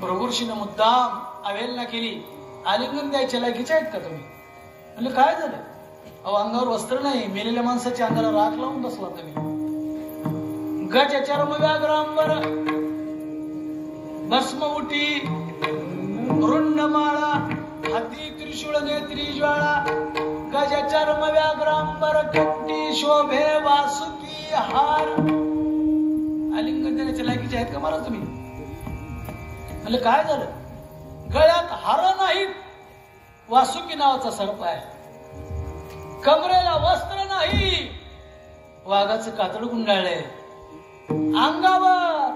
भृगुर्षीनं मुद्दाम अवहेलना केली. आलिंगन द्यायच्या लायकीचे आहेत का तुम्ही? म्हणजे काय झालं? अहो, अंगावर वस्त्र नाही, मेलेल्या माणसाच्या अंगाला राख लावून बसला तुम्ही. गज चर्म व्याघ्रांबर भस्म उटी रुंडमाळा हाती त्रिशूळ नेत्री ज्वाळा गज चर्म व्याघ्रांबर कंठी शोभे वासुकी हार. आलिंगन देण्याच्या लायकीचे आहेत का मला तुम्ही? म्हणजे काय झालं? गळ्यात हार नाही, वासुकी नावाचा सर्प आहे. कमरेला वस्त्र नाही, वाघाचं कातड गुंडाळलंय. अंगावर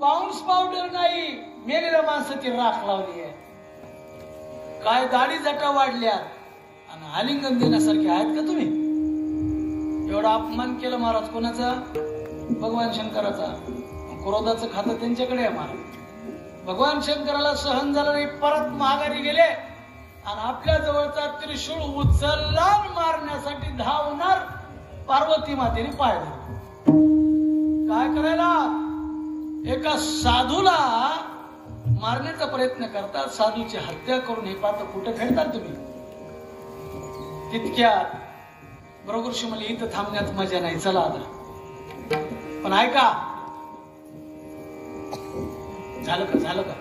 पाऊंस पावडर नाही, मेलेल्या माणसाची राख लावली आहे. काय दाढी जटा वाढल्यात आणि आलिंगन देण्यासारखे आहेत का तुम्ही? एवढा अपमान केला महाराज कोणाचा? भगवान शंकराचा. क्रोधाचं खातं त्यांच्याकडे आहे महाराज. भगवान शंकराला सहन झालं नाही, परत माघारी गेले आणि आपल्या जवळचा त्रिशूळ उचलला मारण्यासाठी धावणार पार्वती मातेने पाय धरले. काय करायला? एका साधूला मारण्याचा प्रयत्न करतात, साधूची हत्या करून हे पात्र कुठे फेडतात तुम्ही? तितक्यात भृगुर्षी म्हणले इथं थांबण्यात मजा नाही, चला आता. पण ऐका, झालं का? झालं का?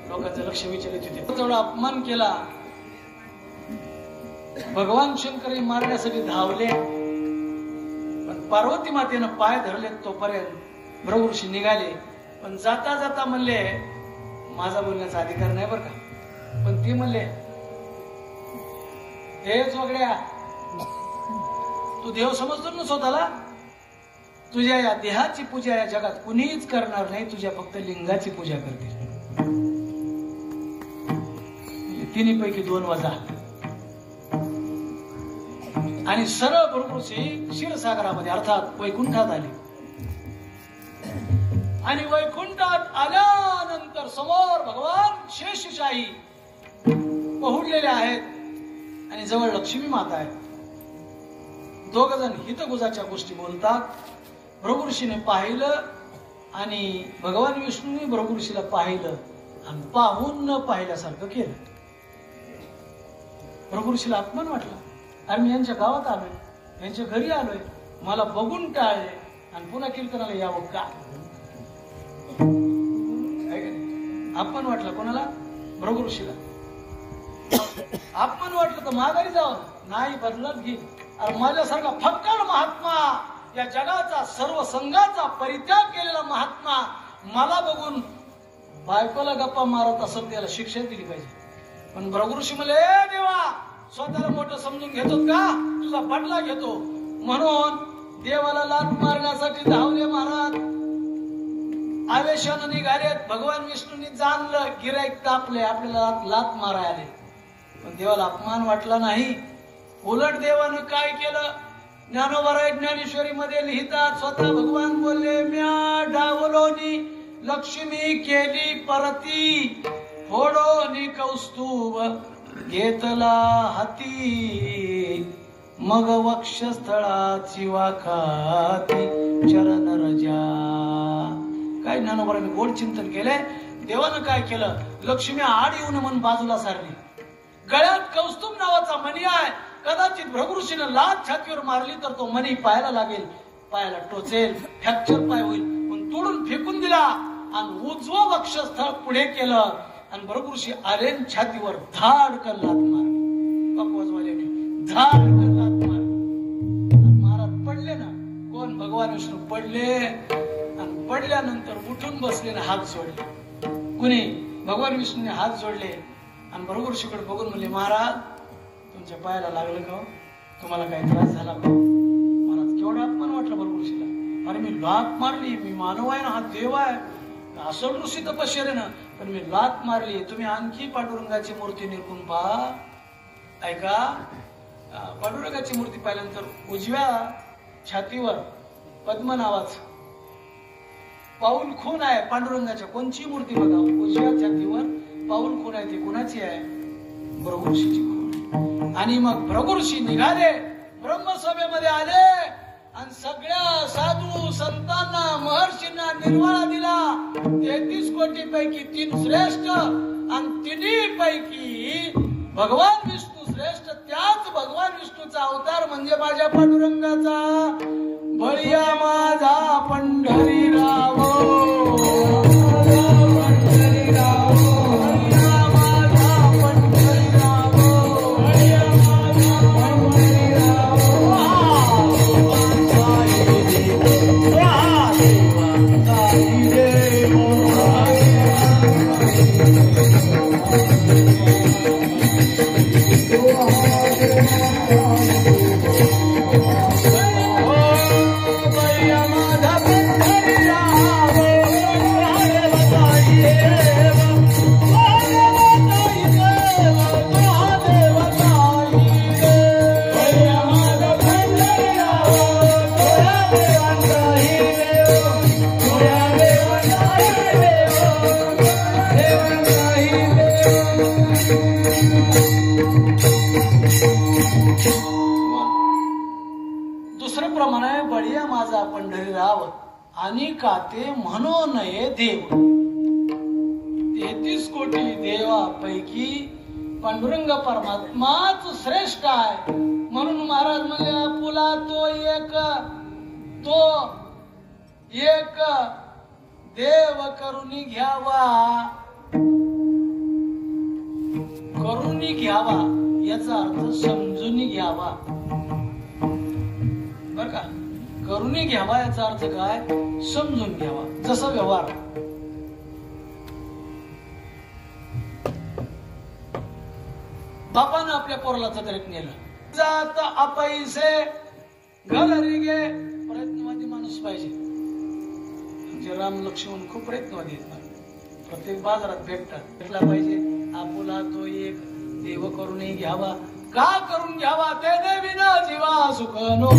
लोकांचं लक्ष विचलित होते. तेवढा अपमान केला. भगवान शंकर मारण्यासाठी धावले, पण पार्वती मातेनं पाय धरले. तोपर्यंत भृगुर्षी निघाले, पण जाता जाता म्हणले माझा बोलण्याचा अधिकार नाही बरं का. पण ती म्हणले हे जोगड्या, तू देव समजतो ना स्वतःला? तुझ्या या देहाची पूजा या जगात कुणीच करणार नाही, तुझ्या फक्त लिंगाची पूजा करतील. तिन्ही पैकी 2 वजा. आणि सरळ भृगुर्षी क्षीरसागरामध्ये अर्थात वैकुंठात आले. आणि वैकुंठात आल्यानंतर समोर भगवान शेषशाही पहुडलेले आहेत आणि जवळ लक्ष्मी माता आहे. 2 जण हितगुजाच्या गोष्टी बोलतात. भृगुर्षीने पाहिलं आणि भगवान विष्णूने भृगुर्षीला पाहिलं आणि पाहून न पाहिल्यासारखं केलं. भृगुर्षीला अपमान वाटला. अरे मी यांच्या गावात आलोय, यांच्या घरी आलोय, मला बघून टाळले आणि पुन्हा कीर्तनाला यावं का? अपमान वाटला कोणाला? भृगुर्षीला. अपमान वाटलं तर माघारी जावं, नाही बदलत घे. अरे माझ्यासारखा फक्कड महात्मा, या जगाचा सर्व संघाचा परित्याग केलेला महात्मा मला बघून बायकोला गप्पा मारत असत, त्याला शिक्षा दिली पाहिजे. पण भृगुर्षी म्हणले देवा, स्वतःला मोठं समजून घेतो का? तुझा बदला घेतो. म्हणून देवाला लात मारण्यासाठी धावले महाराज. आवेशानं निघालेत. भगवान विष्णूंनी जाणलं, गिराईक तापले, आपल्याला लात मारायला आले. पण देवाला अपमान वाटला नाही. उलट देवानं काय केलं? ज्ञानोबा ज्ञानेश्वरी मध्ये लिहितात, स्वतः भगवान बोलले, म्या डावलोनी लक्ष्मी केली परती, फोडोनी कौस्तुभ घेतला हाती, मग वक्षस्थळाची वाखाती चरण रजा. काय ज्ञानोबाने गोड चिंतन केलंय. देवानं काय केलं? लक्ष्मी आड येऊन म्हणून बाजूला सारली. गळ्यात कौस्तुभ नावाचा मणी आहे. कदाचित भृगुर्षीनं लात छातीवर मारली तर तो मणी पायाला लागेल, पायाला टोचेल, फ्रॅक्चर पाय होईल. पण तोडून फेकून दिला आणि उजवं वक्षस्थळ पुढे केलं आणि भृगुर्षी आले छातीवर धाडकन लात मारली. कपवाजवाल्याने धाडकन लात मारली. महाराज पडले ना. कोण? भगवान विष्णू पडले आणि पडल्यानंतर उठून बसले ना हात जोडले. कुणी? भगवान विष्णूने हात जोडले आणि भृगुर्षीकडे बघून म्हणले, महाराज तुमच्या पायाला लागलं का? तुम्हाला काही त्रास झाला का? महाराज केवढा अपमान वाटला भृगुर्षीला. अरे मी लात मारली, मी मानव आहे ना, हा देव आहे, असं ऋषी तपश्चर्यानं, पण मी लात मारली. तुम्ही आणखी पांडुरंगाची मूर्ती निरखून पहा. ऐका, पांडुरंगाची मूर्ती पाहिल्यानंतर उजव्या छातीवर पद्म नावाचं पाऊल खून आहे. पांडुरंगाच्या कोणची मूर्ती बघा, उजव्या छातीवर पाऊल खून आहे. ती कुणाची आहे? भृगुर्षीची खून. आणि मग भृगुर्षी निघाले, ब्रह्मसभेमध्ये आले आणि सगळ्या साधू संतांना महर्षींना निर्वाळा दिला. 33 कोटीपैकी 3 श्रेष्ठ आणि तिन्ही पैकी भगवान विष्णू श्रेष्ठ. त्याच भगवान विष्णूचा अवतार म्हणजे माझ्या पांडुरंगाचा. बळीया माझा पंढरीराव, दुसरं प्रमाण आहे. बळीया माझा पंढरीराव आणि काते म्हणो नये देव. 33 कोटी देवापैकी पांडुरंग परमात्माच श्रेष्ठ आहे. म्हणून महाराज म्हणजे आपुला तो एक देव करुणी घ्यावा. करुणी घ्यावा याचा अर्थ समजून घ्यावा. बर का, करुणी घ्यावा याचा अर्थ काय? समजून घ्यावा. जसा व्यवहार बापानं आपल्या पोराला जत्रेत नेलं, जात अपैसे घरी गे. प्रयत्नवादी माणूस पाहिजे. म्हणजे राम लक्ष्मण खूप प्रयत्नवादी आहेत. प्रत्येक बाजारात भेटला पाहिजे. आपुला तो एक देव करून घ्यावा. का करून घ्यावा? ते देविना जीवा सुख नो.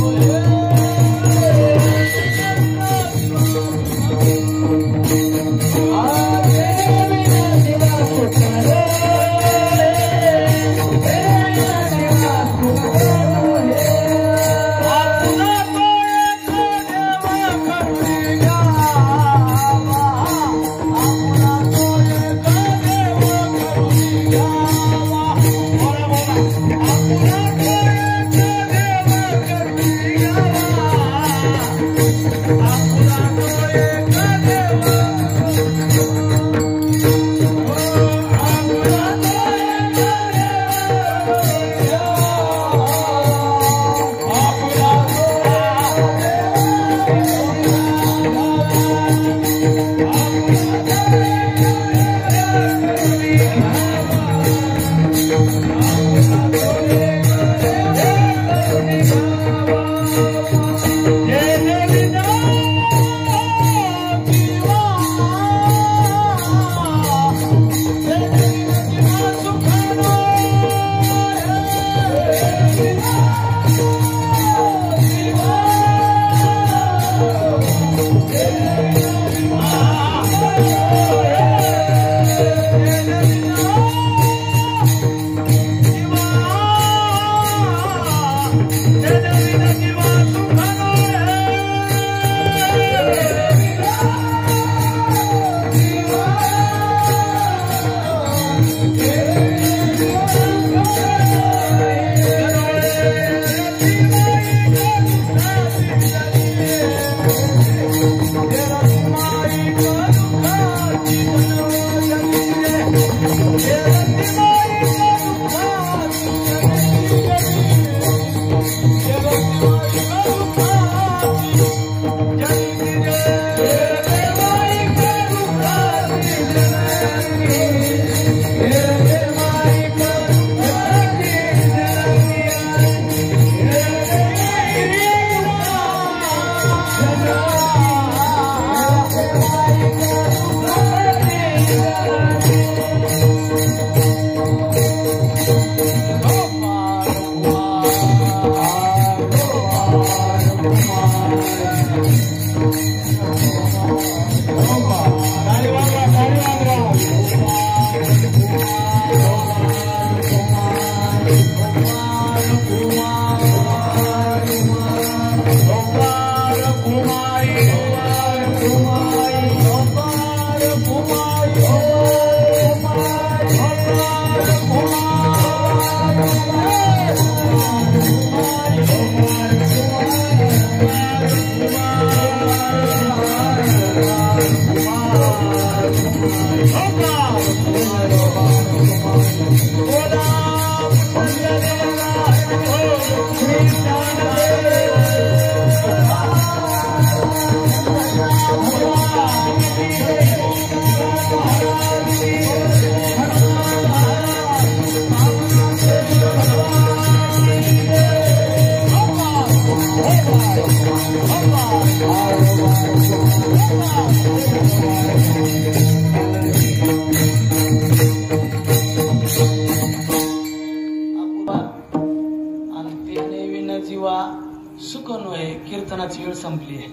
सुख नव्हे. कीर्तनाची वेळ संपली आहे.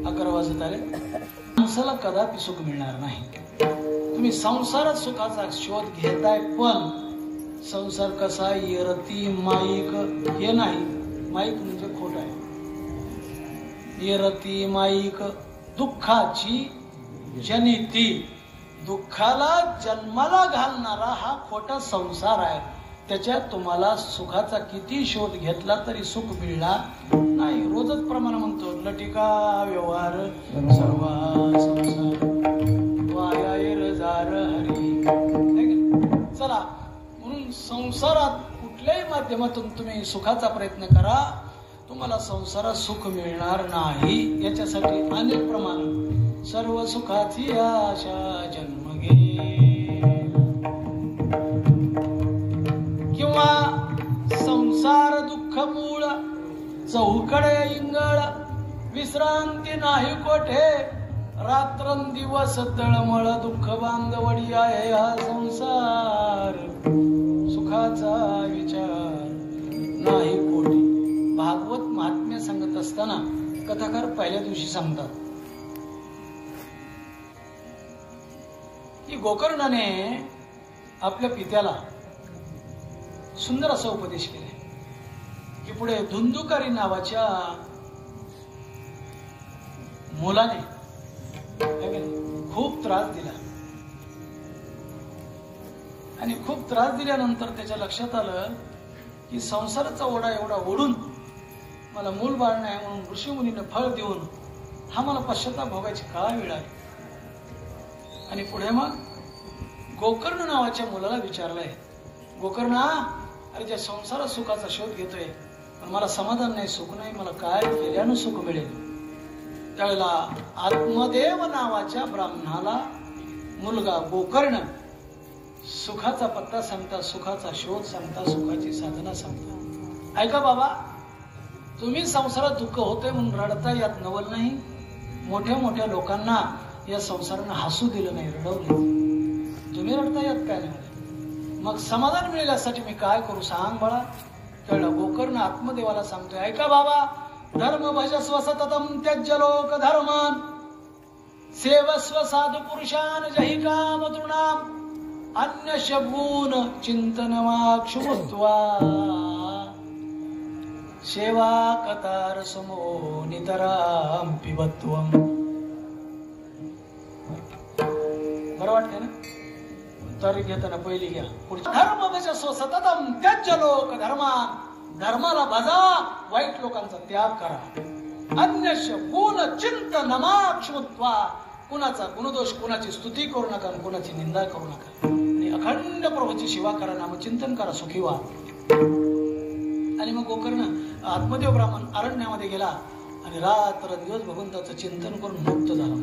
11 वाजत आले. माणसाला कदापि सुख मिळणार नाही. तुम्ही संसारात सुखाचा शोध घेताय, पण संसार कसा येरती माईक हे नाही. माईक म्हणजे खोट आहे. येरती माईक दुःखाची जनिती. दुःखाला जन्माला घालणारा हा खोटा संसार आहे. त्याच्यात तुम्हाला सुखाचा किती शोध घेतला तरी सुख मिळणार नाही. रोजच प्रमाण म्हणतो, लटिका व्यवहार सर्वा संसार वाया जार हरी. चला, म्हणून संसारात कुठल्याही माध्यमातून तुम्ही सुखाचा प्रयत्न करा, तुम्हाला संसारात सुख मिळणार नाही. याच्यासाठी अनेक प्रमाण. सर्व सुखाची आशा जन्म घे, किंवा संसार दुःख मूळ चौकडे इंगळ. विश्रांती नाही कोठे रात्रंदिवस तळमळ. दुःख बांधवडी आहे हा संसार, सुखाचा विचार नाही कोठे. भागवत महात्म्य सांगत असताना कथाकार पहिल्या दिवशी सांगतात की गोकर्णाने आपल्या पित्याला सुंदर असा उपदेश केला की पुढे धुंदुकारी नावाच्या मुलाने खूप त्रास दिला, आणि खूप त्रास दिल्यानंतर त्याच्या लक्षात आलं की संसाराचा ओढा एवढा ओढून मला मूल बाळ नाही म्हणून ऋषीमुनीने फळ देऊन हा मला पश्चाताप भोगायची काय वेळ आली. आणि पुढे मग गोकर्ण नावाच्या मुलाला विचारलंय, गोकर्णा, अरे ज्या संसारात सुखाचा शोध घेतोय पण मला समाधान नाही, सुख नाही, मला काय केल्यानं सुख मिळेल. त्यावेळेला आत्मदेव नावाच्या ब्राह्मणाला मुलगा गोकर्ण सुखाचा पत्ता सांगता, सुखाचा शोध सांगता, सुखाची साधना सांगता. ऐका बाबा, तुम्ही संसारात दुःख होते म्हणून रडता यात नवल नाही. मोठ्या मोठ्या लोकांना या संसारानं हसू दिलं नाही, रडवलं. तुम्ही रडता यात काय नाही. मग समाधान मिळेल यासाठी मी काय करू सांग बाळा. कळलं. गोकर्ण आत्मदेवाला सांगतोय, ऐका बाबा, धर्म भजस्व सततम त्यज्य लोक धर्मान सेवस्व साधु पुरुषान जहि काम तृणाम अन्य शबून चिंतनवाक्षुत्वा सेवा कतार समो नितराम पिबत्वम. बरं वाटतंय ना? तरी घेताना पहिली घ्या. धर्म भजस्व सततम त्यज्य लोक धर्मान. धर्माला भजा, वाईट लोकांचा त्याग करा. अन्यश गुण चिंतनमाक्षुत्वा. कुणाचा गुणदोष, कुणाची स्तुती करू नका, कुणाची निंदा करू नका. आणि अखंड प्रभूची सेवा करा, नामचिंतन करा, सुखी व्हा. आणि मग गोकर्ण आत्मदेव ब्राह्मण अरण्यामध्ये गेला आणि रात्र दिवस भगवंताचं चिंतन करून मुक्त झाला.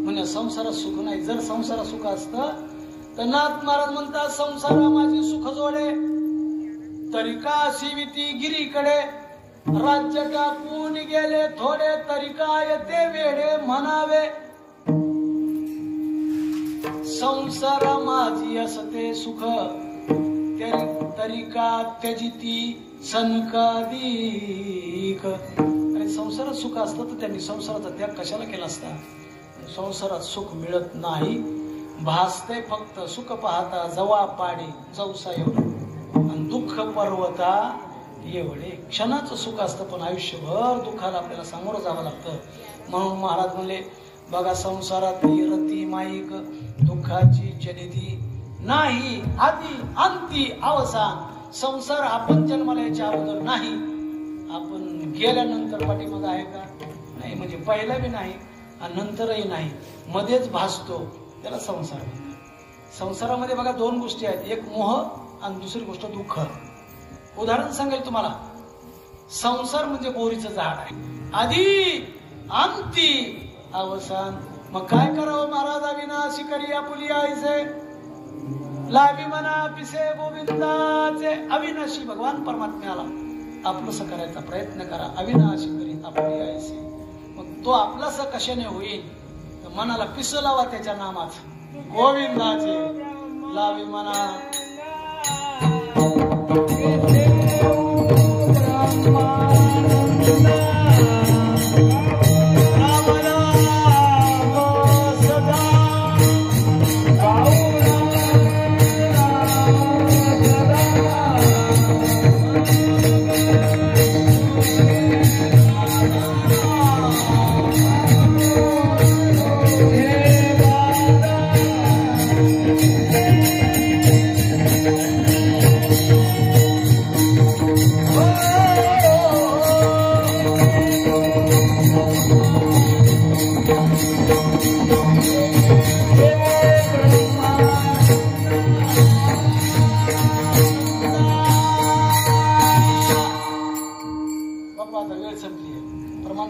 म्हणजे संसारात सुख नाही. जर संसारात सुख असतं तर नाथ महाराज म्हणतात, संसारा माझी सुख जोडे तरिका शिविती गिरीकडे. राज्य टाकून गेले थोडे तरिका येते वेडे म्हणावे. संसार माझी असते सुख तरिका त्यजिती सनकादिक. आणि संसारात सुख असतं तर त्यांनी संसाराचा त्याग कशाला केला असता. संसारात सुख मिळत नाही. भासते फक्त सुख पाहता जवा पाडी जवसा एवढे, आणि दुःख पर्वता एवढे. क्षणाचं सुख असतं पण आयुष्यभर दुःखाला आपल्याला सामोरं जावं लागतं. म्हणून महाराज म्हणले, बघा, संसारात रती माईक दुःखाची जनिती नाही आधी अंती अवसान. संसार आपण जन्माला याच्या अगोदर नाही, आपण गेल्यानंतर पाठीमागे आहे का? नाही. म्हणजे पहिला बी नाही, आणि नंतरही नाही, मध्येच भासतो, त्याला संसार म्हणतात. संसारामध्ये बघा दोन गोष्टी आहेत, एक मोह आणि दुसरी गोष्ट दुःख. उदाहरण सांगेल तुम्हाला. संसार म्हणजे बोरीचं झाड आहे, आधी अंती अवसान. मग काय करावं महाराज? अविनाशी करी आपुली आईचे, लावी मना पिसे गोविंदाचे. अविनाशी भगवान परमात्म्याला आपलंसं करायचा प्रयत्न करा. अविनाशी करी आपुली आईचे. मग तो आपलास कशाने होईल? तर मनाला पिस लावा त्याच्या नामाचं, गोविंदाचे. लावी मना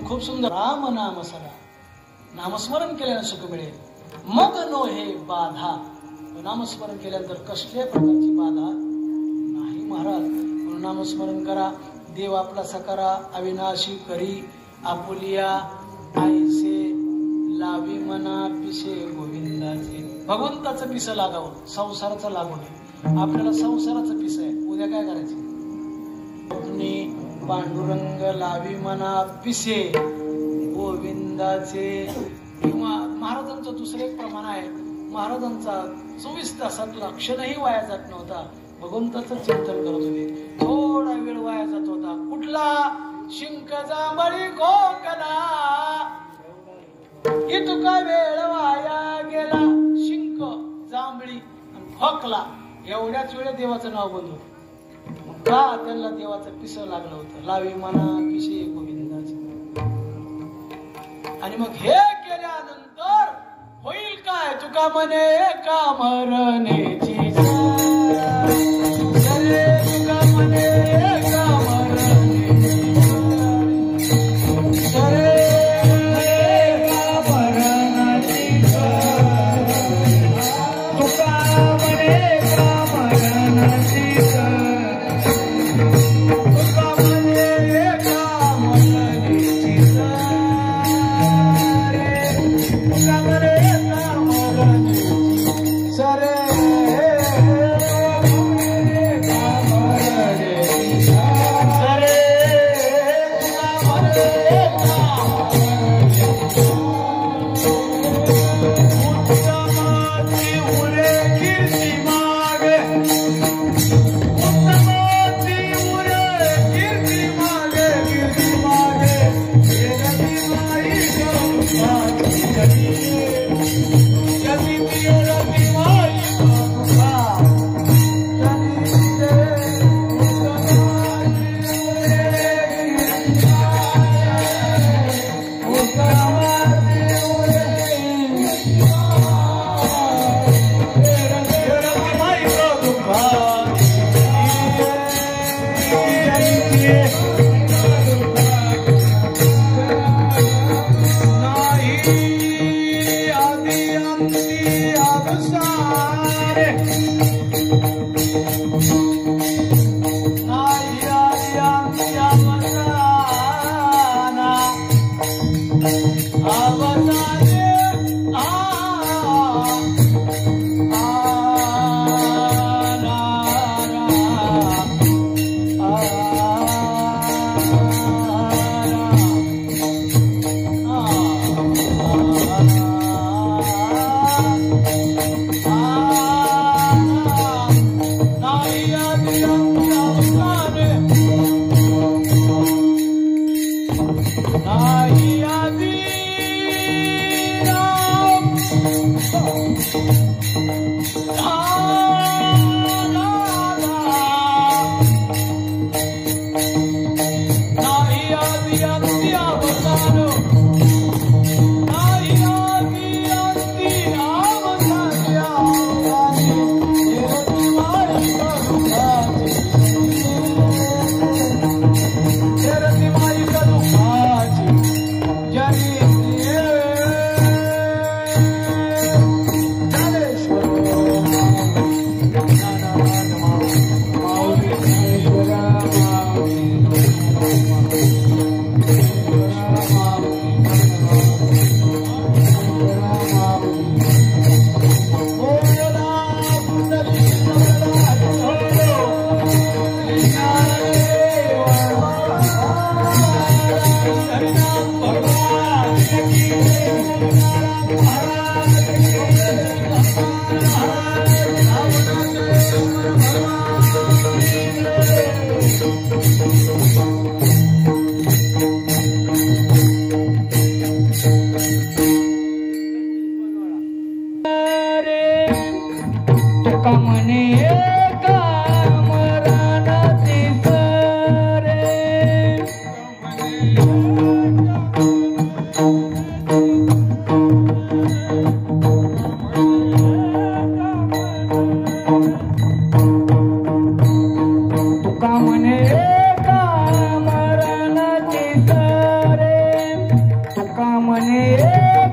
खूप सुंदर. राम नाम सदा, नामस्मरण केल्यानं सुख मिळेल. मग नो हे बाधा, नामस्मरण केल्यानंतर कसल्या प्रकारची बाधा नाही महाराज. म्हणून नामस्मरण करा, देव आपला सकरा. अविनाशी करी आपुलिया आईसे, लावी मना पिसे गोविंदाचे. भगवंताचं पिस लागावं, संसाराचं लागू नये. आपल्याला संसाराचं पिस आहे, उद्या काय करायचं? पांडुरंग लावी मना पिसे गोविंदाचे. किंवा महाराजांचं दुसरं एक प्रमाण आहे, महाराजांचा 24 तासात क्षणही वाया जात नव्हता. भगवंताचं चिंतन करत होते. थोडा वेळ वाया जात होता, कुठला? शिंक जांभळी खोकला, इतका वेळ वाया गेला. शिंक, जांभळी आणि खोकला, एवढ्याच वेळ देवाचं नाव बंद होतं. का? त्यांना देवाचं पिस लागलं होतं. लावी मना पिसे गोविंदाचे. आणि मग हे केल्यानंतर होईल काय? तुका म्हणे का मरणेची सरे, तुका म्हणे का मरणेची सरे, का मरणाची तुका म्हणे का मरणाची नाही आधी तुका म्हणे